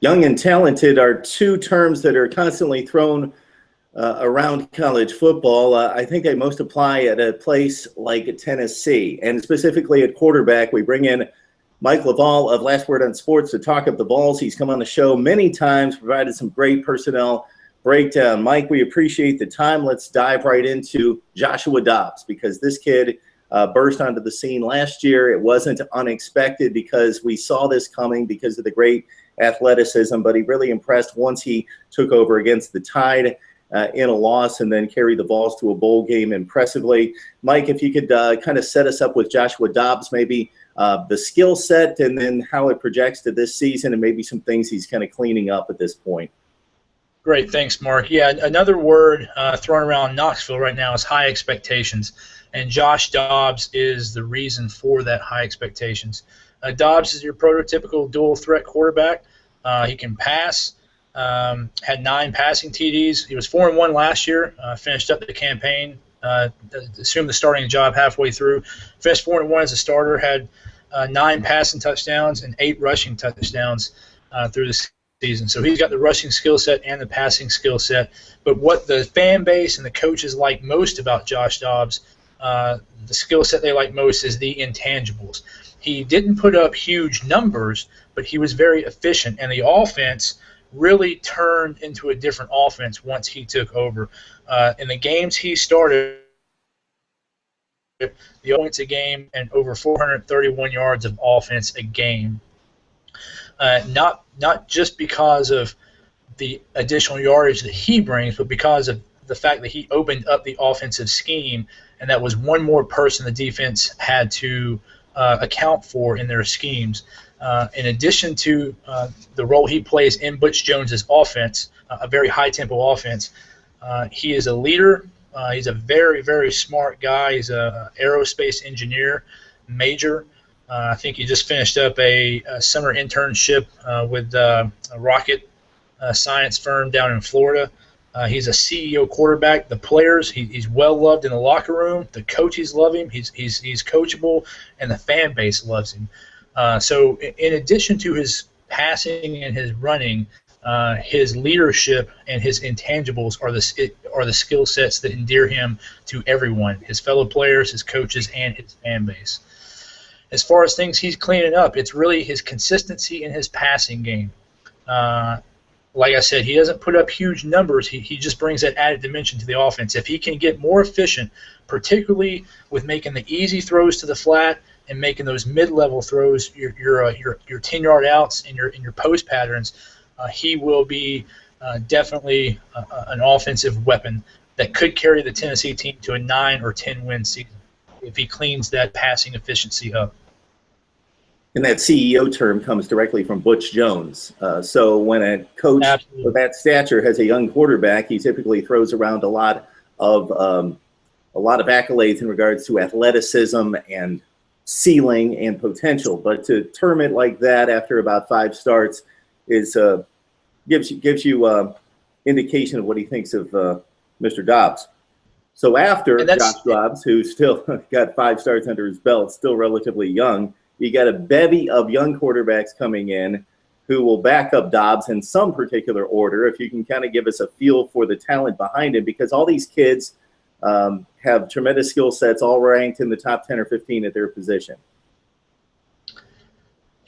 Young and talented are two terms that are constantly thrown around college football. I think they most apply at a place like Tennessee, and specifically at quarterback. We bring in Mike Loveall of Last Word on Sports to talk of the Vols. He's come on the show many times, provided some great personnel breakdown. Mike, we appreciate the time. Let's dive right into Joshua Dobbs, because this kid burst onto the scene last year. It wasn't unexpected because we saw this coming because of the great athleticism, but he really impressed once he took over against the Tide in a loss and then carried the Vols to a bowl game impressively. Mike, if you could kind of set us up with Joshua Dobbs, maybe the skill set and then how it projects to this season and maybe some things he's kind of cleaning up at this point. Great, thanks, Mark. Yeah, another word thrown around Knoxville right now is high expectations, and Josh Dobbs is the reason for that high expectations. Dobbs is your prototypical dual-threat quarterback. He can pass, had 9 passing TDs. He was 4-1 last year, finished up the campaign, assumed the starting job halfway through. Finished 4-1 as a starter, had 9 passing touchdowns and 8 rushing touchdowns through the season. So he's got the rushing skill set and the passing skill set. But what the fan base and the coaches like most about Josh Dobbs, the skill set they like most is the intangibles. He didn't put up huge numbers, but he was very efficient, and the offense really turned into a different offense once he took over. In the games he started, the points a game and over 431 yards of offense a game. Not just because of the additional yardage that he brings, but because of the fact that he opened up the offensive scheme, and that was one more person the defense had to account for in their schemes. In addition to the role he plays in Butch Jones's offense, a very high-tempo offense, he is a leader. He's a very, very smart guy. He's an aerospace engineer major. I think he just finished up a summer internship with a rocket science firm down in Florida. He's a CEO quarterback. The players, he's well loved in the locker room. The coaches love him. He's coachable, and the fan base loves him. So in addition to his passing and his running, his leadership and his intangibles are the skill sets that endear him to everyone, his fellow players, his coaches, and his fan base. As far as things he's cleaning up, it's really his consistency in his passing game. Like I said, he doesn't put up huge numbers. He just brings that added dimension to the offense. If he can get more efficient, particularly with making the easy throws to the flat and making those mid-level throws, your 10-yard outs and your post patterns, he will be definitely an offensive weapon that could carry the Tennessee team to a 9 or 10 win season if he cleans that passing efficiency up. And that CEO term comes directly from Butch Jones. So when a coach of that stature has a young quarterback, he typically throws around a lot of accolades in regards to athleticism and ceiling and potential. But to term it like that after about 5 starts is gives you indication of what he thinks of Mr. Dobbs. So after Josh Dobbs, who still got 5 starts under his belt, still relatively young, you got a bevy of young quarterbacks coming in who will back up Dobbs in some particular order, if you can kind of give us a feel for the talent behind it, because all these kids have tremendous skill sets, all ranked in the top 10 or 15 at their position.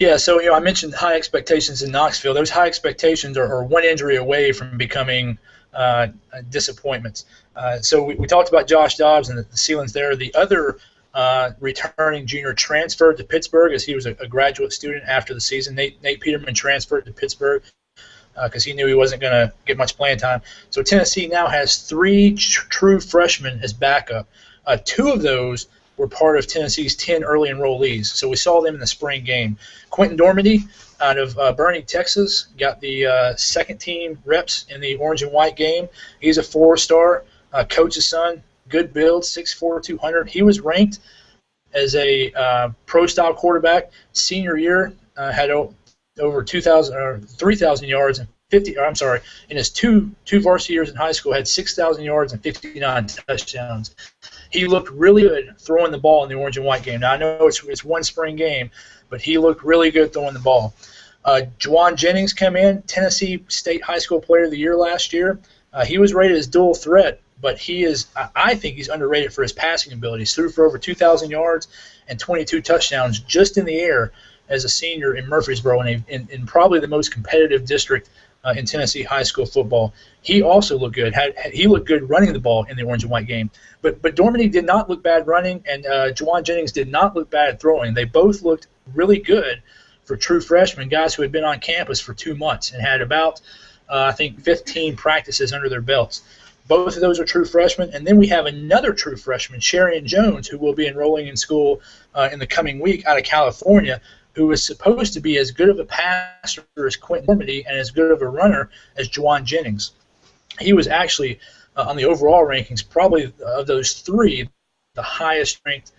Yeah, so I mentioned high expectations in Knoxville. Those high expectations are one injury away from becoming disappointments. So we talked about Josh Dobbs and the ceilings there. The other returning junior transferred to Pittsburgh as he was a graduate student after the season. Nate Peterman transferred to Pittsburgh because he knew he wasn't going to get much playing time. So Tennessee now has 3 true freshmen as backup. 2 of those were part of Tennessee's 10 early enrollees. So we saw them in the spring game. Quinten Dormady out of Boerne, Texas, got the second-team reps in the orange and white game. He's a 4-star, coach's son, good build, 6'4", 200. He was ranked as a pro-style quarterback. Senior year, had over 2,000 or 3,000 yards and in his two varsity years in high school, had 6,000 yards and 59 touchdowns. He looked really good throwing the ball in the orange and white game. Now I know it's one spring game, but he looked really good throwing the ball. JuJuan Jennings came in, Tennessee State High School Player of the Year last year. He was rated as dual threat, but I think he's underrated for his passing abilities. Threw for over 2,000 yards and 22 touchdowns just in the air as a senior in Murfreesboro, in probably the most competitive district in Tennessee high school football. He also looked good. He looked good running the ball in the orange and white game. But Dormady did not look bad running, and JuJuan Jennings did not look bad at throwing. They both looked really good for true freshmen, guys who had been on campus for 2 months and had about, I think, 15 practices under their belts. Both of those are true freshmen. And then we have another true freshman, Sheriron Jones, who will be enrolling in school in the coming week out of California, who is supposed to be as good of a passer as Quinten Dormady and as good of a runner as JuJuan Jennings. He was actually, on the overall rankings, probably of those three, the highest ranked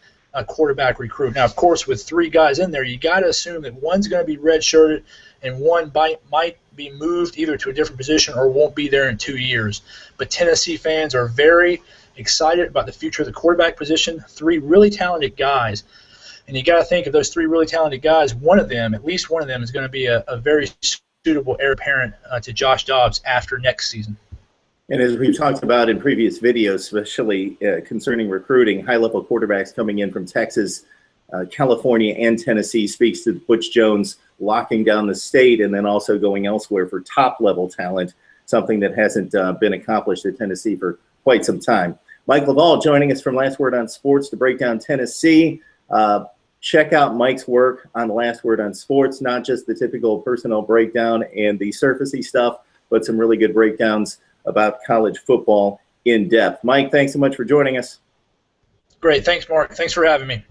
quarterback recruit. Now, of course, with 3 guys in there, you got to assume that one's going to be redshirted and one might be moved either to a different position or won't be there in 2 years. But Tennessee fans are very excited about the future of the quarterback position. 3 really talented guys. And you got to think of those 3 really talented guys, at least one of them is going to be a very suitable heir apparent to Josh Dobbs after next season. And as we've talked about in previous videos, especially concerning recruiting, high-level quarterbacks coming in from Texas, California, and Tennessee speaks to Butch Jones locking down the state and then also going elsewhere for top-level talent, something that hasn't been accomplished at Tennessee for quite some time. Mike Loveall joining us from Last Word on Sports to break down Tennessee. Check out Mike's work on The Last Word on Sports, not just the typical personnel breakdown and the surfacey stuff, but some really good breakdowns about college football in depth. Mike, thanks so much for joining us. Great. Thanks, Mark. Thanks for having me.